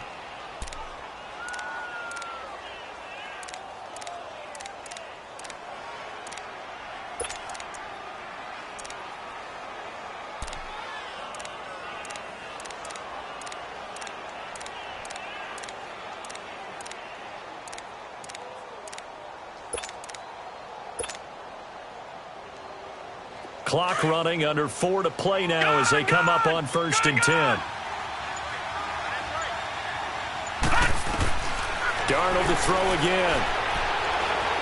Clock running, under 4 to play now as they come up on 1st and 10. Darnold to throw again.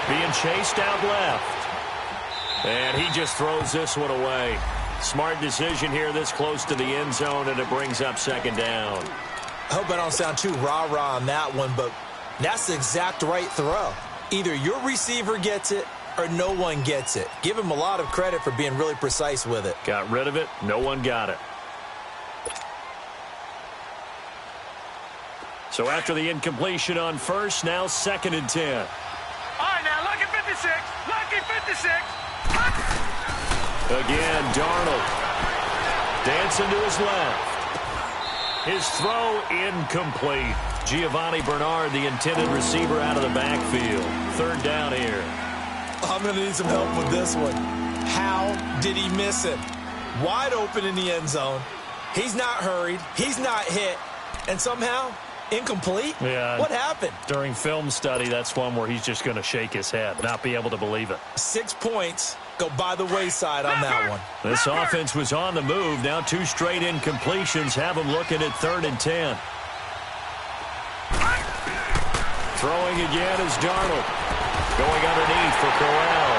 Being chased out left. And he just throws this one away. Smart decision here this close to the end zone, and it brings up 2nd down. I hope I don't sound too rah-rah on that one, but that's the exact right throw. Either your receiver gets it or no one gets it. Give him a lot of credit for being really precise with it. Got rid of it. No one got it. So after the incompletion on 1st, now 2nd and 10. All right, now, lucky 56. Lucky 56. Again, Darnold. Dancing to his left. His throw incomplete. Giovanni Bernard, the intended receiver, out of the backfield. 3rd down here. I'm going to need some help with this one. How did he miss it? Wide open in the end zone. He's not hurried. He's not hit. And somehow, Incomplete? Yeah. What happened? During film study, that's one where he's just going to shake his head, not be able to believe it. 6 points go by the wayside on that one. This offense was on the move. Now 2 straight incompletions have them looking at 3rd and 10. Throwing again is Darnold. Going underneath for Corral.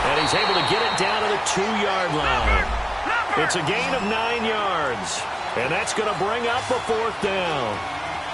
And he's able to get it down to the 2-yard line. It's a gain of 9 yards. And that's going to bring up a 4th down.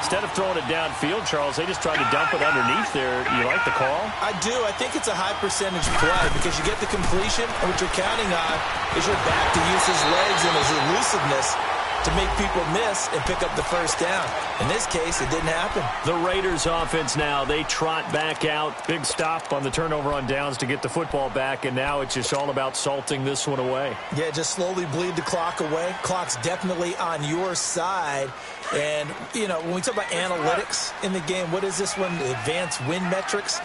Instead of throwing it downfield, Charles, they just tried to dump it underneath there. You like the call? I do. I think it's a high percentage play because you get the completion, and what you're counting on is your back to use his legs and his elusiveness to make people miss and pick up the 1st down. In this case, it didn't happen. The Raiders offense now, they trot back out. Big stop on the turnover on downs to get the football back, and now it's just all about salting this one away. Yeah, just slowly bleed the clock away. Clock's definitely on your side. And, you know, when we talk about analytics in the game, what is this one? The advanced win metrics?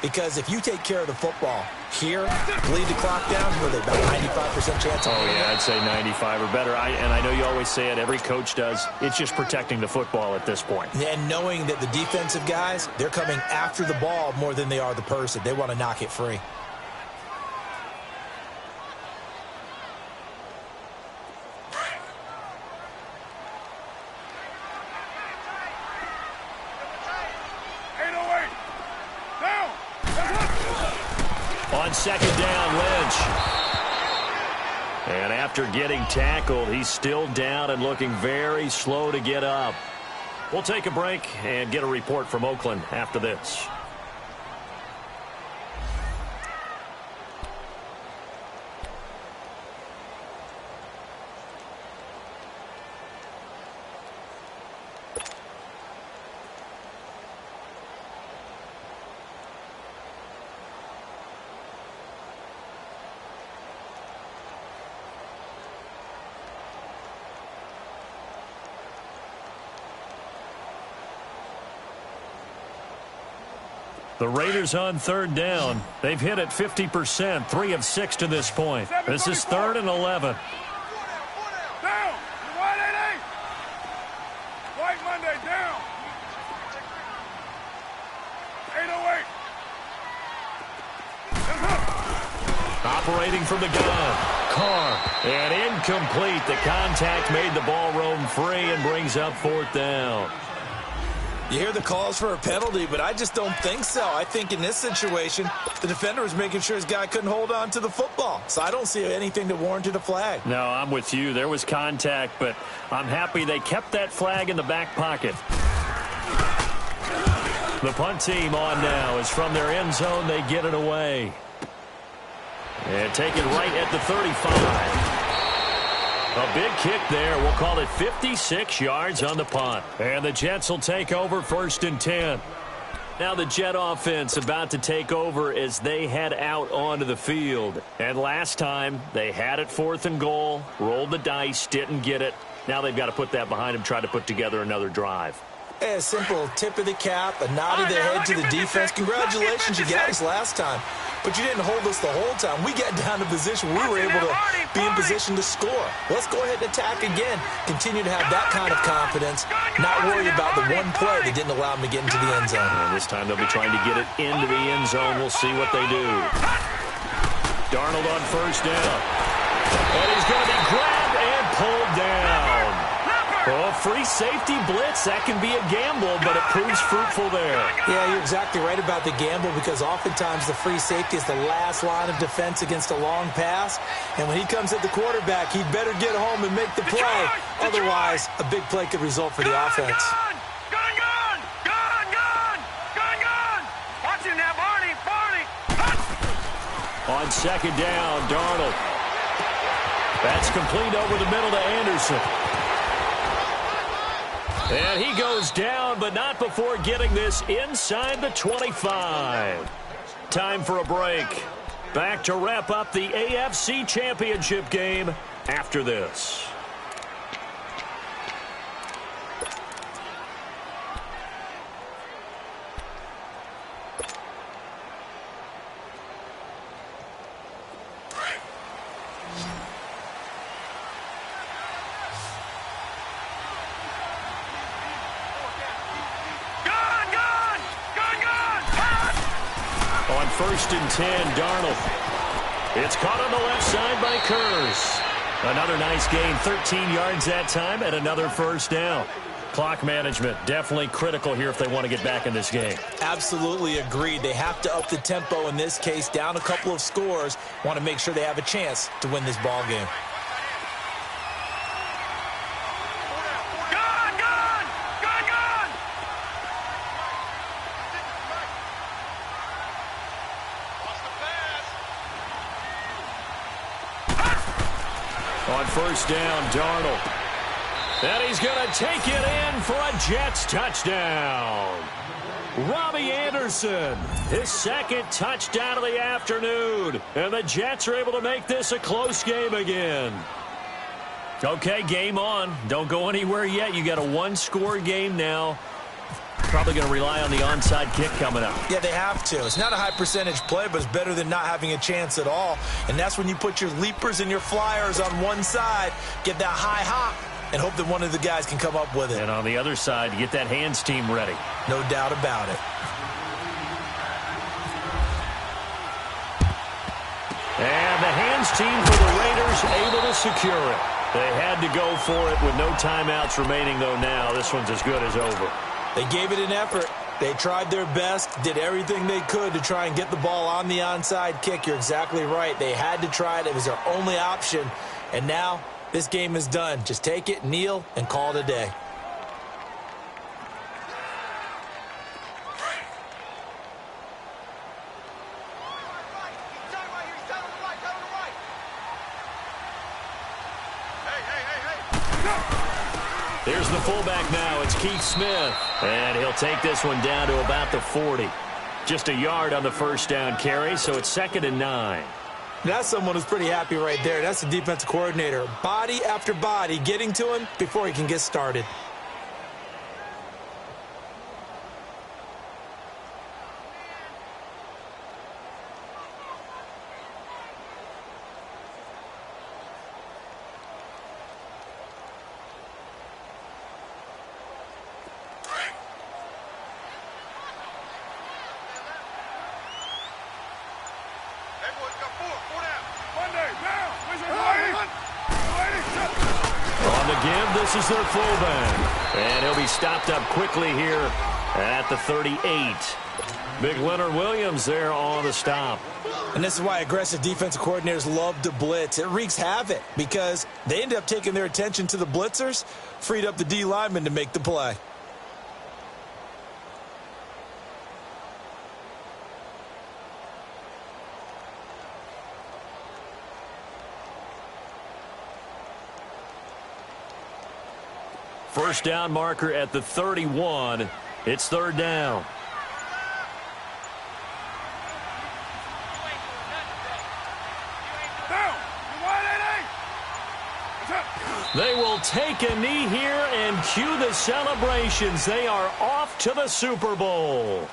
Because if you take care of the football here, bleed the clock down, what are they, about 95% chance? Oh, yeah, I'd say 95 or better. And I know you always say it, every coach does. It's just protecting the football at this point. And knowing that the defensive guys, they're coming after the ball more than they are the person. They want to knock it free. On 2nd down, Lynch. And after getting tackled, he's still down and looking very slow to get up. We'll take a break and get a report from Oakland after this. The Raiders on 3rd down. They've hit it 50%, 3 of 6 to this point. This is 3rd and 11. Down! White 88! White Monday, down! 808! Operating from the gun. Carr. And incomplete. The contact made the ball roam free and brings up 4th down. You hear the calls for a penalty, but I just don't think so. I think in this situation, the defender was making sure his guy couldn't hold on to the football. So I don't see anything that warranted a flag. No, I'm with you. There was contact, but I'm happy they kept that flag in the back pocket. The punt team on now is from their end zone. They get it away. And take it right at the 35. A big kick there. We'll call it 56 yards on the punt. And the Jets will take over 1st and 10. Now the Jet offense about to take over as they head out onto the field. And last time they had it 4th and goal, rolled the dice, didn't get it. Now they've got to put that behind them, try to put together another drive. A simple tip of the cap, a nod of the head to the defense. Congratulations, you got us last time. But you didn't hold us the whole time. We got down to position. We were able to be in position to score. Let's go ahead and attack again. Continue to have that kind of confidence. Not worry about the one play that didn't allow them to get into the end zone. And this time they'll be trying to get it into the end zone. We'll see what they do. Darnold on 1st down. And he's going to be grabbed and pulled down. Oh, free safety blitz. That can be a gamble, but it proves fruitful there. Yeah, you're exactly right about the gamble because oftentimes the free safety is the last line of defense against a long pass. And when he comes at the quarterback, he'd better get home and make the play. Otherwise, a big play could result for the offense. Gun! Watch him now, Barney! On 2nd down, Darnold. That's complete over the middle to Anderson. And he goes down, but not before getting this inside the 25. Time for a break. Back to wrap up the AFC Championship game after this. 1st and 10, Darnold. It's caught on the left side by Kurz. Another nice gain, 13 yards that time, and another first down. Clock management, definitely critical here if they want to get back in this game. Absolutely agreed. They have to up the tempo in this case, down a couple of scores. Want to make sure they have a chance to win this ball game. On first down, Darnold. And he's going to take it in for a Jets touchdown. Robbie Anderson, his 2nd touchdown of the afternoon. And the Jets are able to make this a close game again. Okay, game on. Don't go anywhere yet. You got a 1-score game now. Probably going to rely on the onside kick coming up. Yeah, they have to. It's not a high percentage play, but it's better than not having a chance at all. And that's when you put your leapers and your flyers on one side, get that high hop, and hope that one of the guys can come up with it. And on the other side, get that hands team ready. No doubt about it. And the hands team for the Raiders able to secure it. They had to go for it with no timeouts remaining, though. Now this one's as good as over. They gave it an effort. They tried their best, did everything they could to try and get the ball on the onside kick. You're exactly right. They had to try it. It was their only option. And now this game is done. Just take it, kneel, and call it a day. Here's the fullback now. It's Keith Smith. And he'll take this one down to about the 40. Just a yard on the first down carry, so it's 2nd and 9. That's someone who's pretty happy right there. That's the defensive coordinator. Body after body getting to him before he can get started. On the give, this is their fullback. And he'll be stopped up quickly here at the 38. Big Leonard Williams there on the stop. And this is why aggressive defensive coordinators love to blitz. It wreaks havoc because they end up taking their attention to the blitzers, freed up the D lineman to make the play. First down marker at the 31. It's 3rd down. They will take a knee here and cue the celebrations. They are off to the Super Bowl.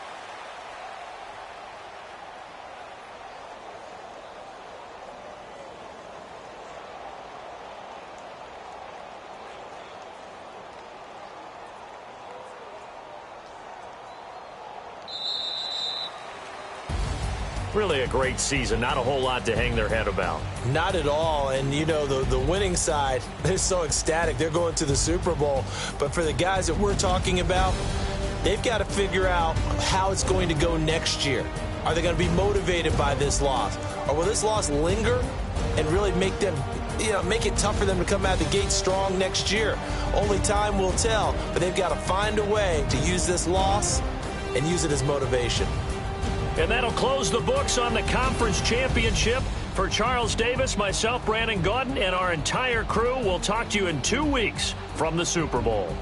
Really a great season. Not a whole lot to hang their head about. Not at all. And, you know, the winning side, they're so ecstatic. They're going to the Super Bowl. But for the guys that we're talking about, they've got to figure out how it's going to go next year. Are they going to be motivated by this loss? Or will this loss linger and really make them, make it tough for them to come out the gate strong next year? Only time will tell. But they've got to find a way to use this loss and use it as motivation. And that'll close the books on the conference championship. For Charles Davis, myself, Brandon Gaudin, and our entire crew, we'll talk to you in 2 weeks from the Super Bowl.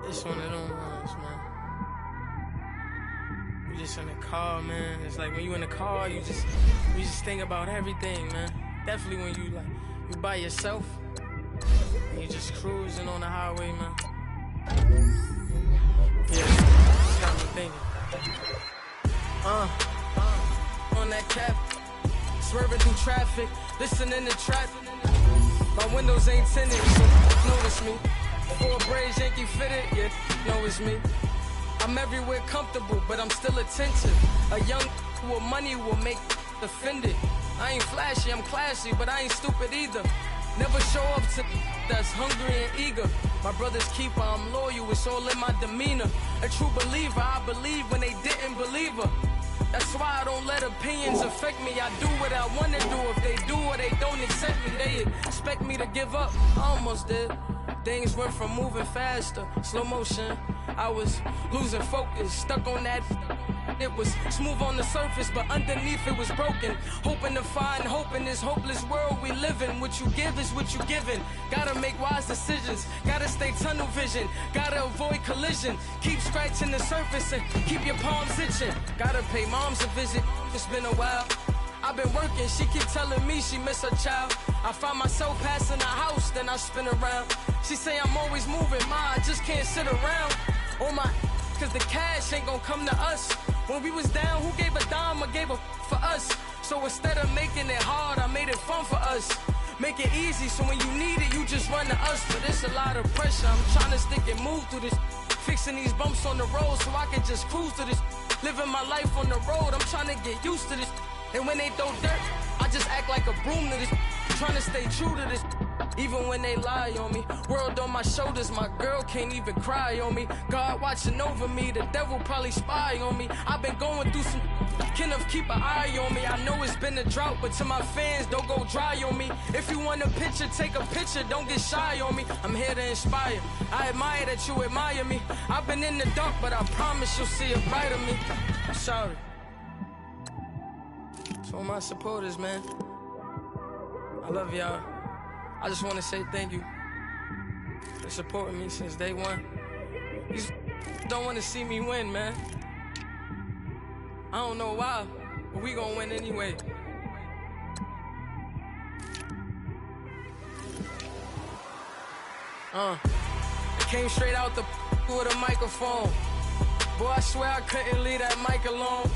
It's one of them ones, man. You just in the car, man. It's like when you in the car, you just think about everything, man. Definitely when you by yourself and you just cruising on the highway, man. Yeah, that's got me thinking. On that cap, swerving through traffic, listening to trap. My windows ain't tinted, so notice me. 4 braids, Yankee fitted, yeah, know it's me. I'm everywhere comfortable, but I'm still attentive. A young with money will make offended. I ain't flashy, I'm classy, but I ain't stupid either. Never show up to that's hungry and eager. My brother's keeper, I'm loyal, it's all in my demeanor. A true believer, I believe when they didn't believe her. That's why I don't let opinions affect me. I do what I want to do. If they do or they don't accept me, they expect me to give up. I almost did. Things went from moving faster, slow motion. I was losing focus, stuck on that. It was smooth on the surface, but underneath it was broken. Hoping to find hope in this hopeless world we live in. What you give is what you given. Gotta make wise decisions. Gotta stay tunnel vision. Gotta avoid collision. Keep scratching the surface and keep your palms itching. Gotta pay moms a visit. It's been a while. I've been working, she keep telling me she miss her child. I find myself passing the house, then I spin around. She say I'm always moving, ma, I just can't sit around. Oh my, cause the cash ain't gon' come to us. When we was down, who gave a dime or gave a for us? So instead of making it hard, I made it fun for us. Make it easy, so when you need it, you just run to us. But it's a lot of pressure, I'm trying to stick and move through this. Fixing these bumps on the road so I can just cruise to this. Living my life on the road, I'm trying to get used to this. And when they throw dirt, I just act like a broom to this. Trying to stay true to this. Even when they lie on me. World on my shoulders, my girl can't even cry on me. God watching over me, the devil probably spy on me. I've been going through some kind of keep an eye on me. I know it's been a drought, but to my fans, don't go dry on me. If you want a picture, take a picture, don't get shy on me. I'm here to inspire. I admire that you admire me. I've been in the dark, but I promise you'll see a brighter me. I'm sorry. To all my supporters, man, I love y'all. I just want to say thank you for supporting me since day one. You don't want to see me win, man. I don't know why, but we gonna win anyway. I came straight out the with a microphone. Boy, I swear I couldn't leave that mic alone.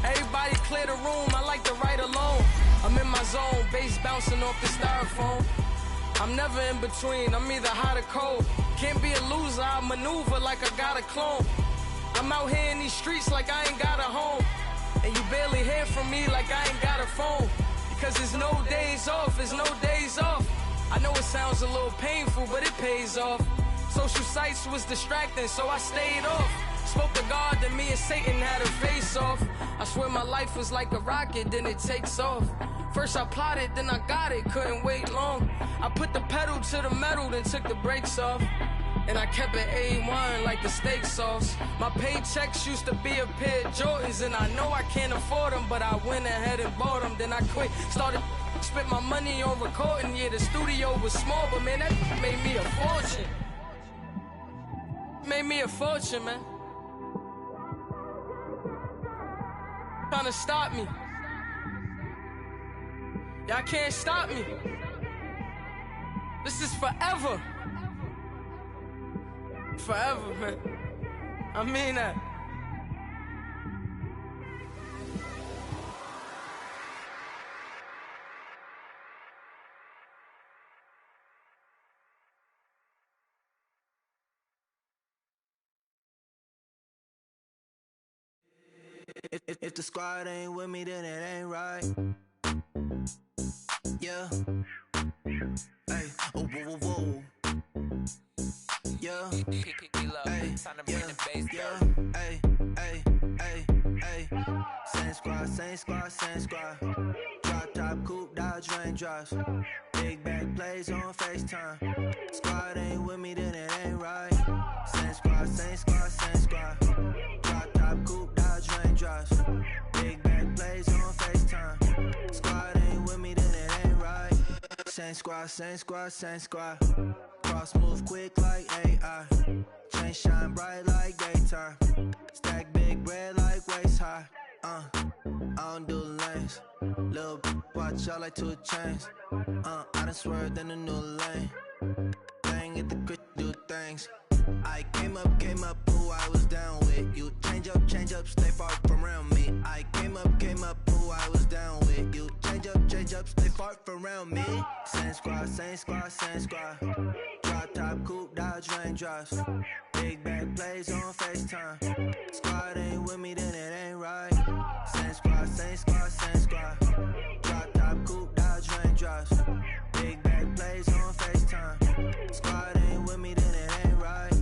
Everybody clear the room, I like to write alone. I'm in my zone, bass bouncing off the styrofoam. I'm never in between, I'm either hot or cold. Can't be a loser, I maneuver like I got a clone. I'm out here in these streets like I ain't got a home. And you barely hear from me like I ain't got a phone. Because there's no days off, there's no days off. I know it sounds a little painful, but it pays off. Social sites was distracting, so I stayed off. Spoke to God, then me and Satan had a face off. I swear my life was like a rocket, then it takes off. First I plotted, then I got it, couldn't wait long. I put the pedal to the metal, then took the brakes off. And I kept it A1 like the steak sauce. My paychecks used to be a pair of Jordans, and I know I can't afford them, but I went ahead and bought them. Then I quit, started spent my money on recording. Yeah, the studio was small, but man, that made me a fortune. Made me a fortune, man. Trying to stop me. Y'all can't stop me. This is forever. Forever, man. I mean that. If the squad ain't with me, then it ain't right. Yeah. Hey, oh, whoa, whoa, whoa. Yeah. Hey, yeah. Hey, hey, hey, hey. Same squad, same squad, same squad. Drop top, coupe, Dodge raindrops. Big back plays on FaceTime. Squad ain't with me, then it ain't right. Same squad, same squad, same squad. Drop top, coupe, Dodge raindrops. Big back plays on FaceTime. Squad ain't with me, then it ain't right. Same squad, same squad, same squad. Cross move quick like AI. Chain shine bright like daytime. Stack big bread like waist high. I don't do lanes. Little watch out like 2 chains. I done swerved in a new lane. Bang at the crit, do things. I came up, who I was down with. You change up, stay far from around me. I came up, who I was down with. You change up, stay far from around me. Same squad. Drop top, coupe, Dodge raindrops. Big bag plays on FaceTime. Squad ain't with me, then it ain't right. Same squad. Drop top, coupe, Dodge raindrops. Big bag plays on FaceTime. Squad ain't with me, then it ain't right.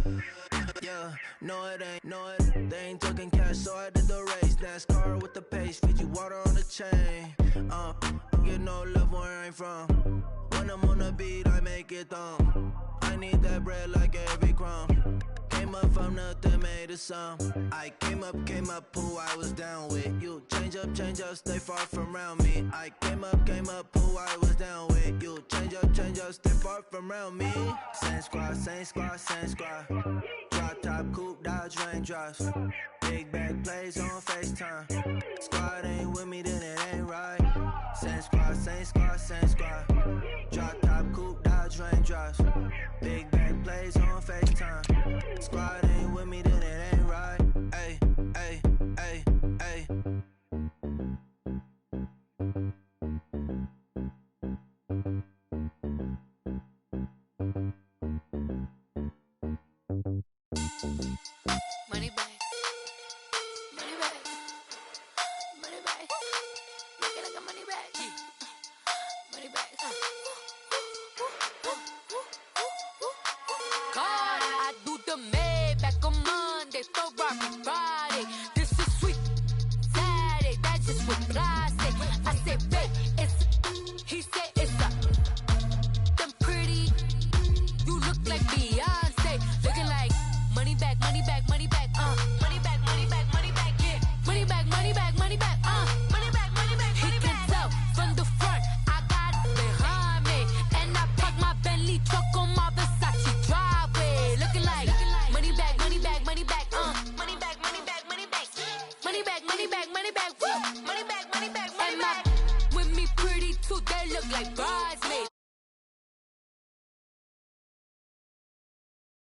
Yeah, no it ain't. They ain't talking cash, so I did the race. NASCAR with the pace, feed you water on the chain. Get no love where I ain't from. When I'm on the beat, I make it thumb. I need that bread like every crumb. Came up from nothing, made it some. I came up, who I was down with. You change up, stay far from around me. I came up, who I was down with. You change up, stay far from around me. Same squad. Drop top, coupe, Dodge raindrops. Big bag plays on FaceTime. Squad ain't with me, then it ain't right. Same squad. Drop top, coupe, Dodge raindrops. Big bag plays on FaceTime. Squad ain't with me, then it ain't right. Ay. Money bag. Make it like a money bag. Money bag. God, I do the Maybach on Monday, Ferrari Friday. This is sweet Saturday, that's just what I say. I say, babe,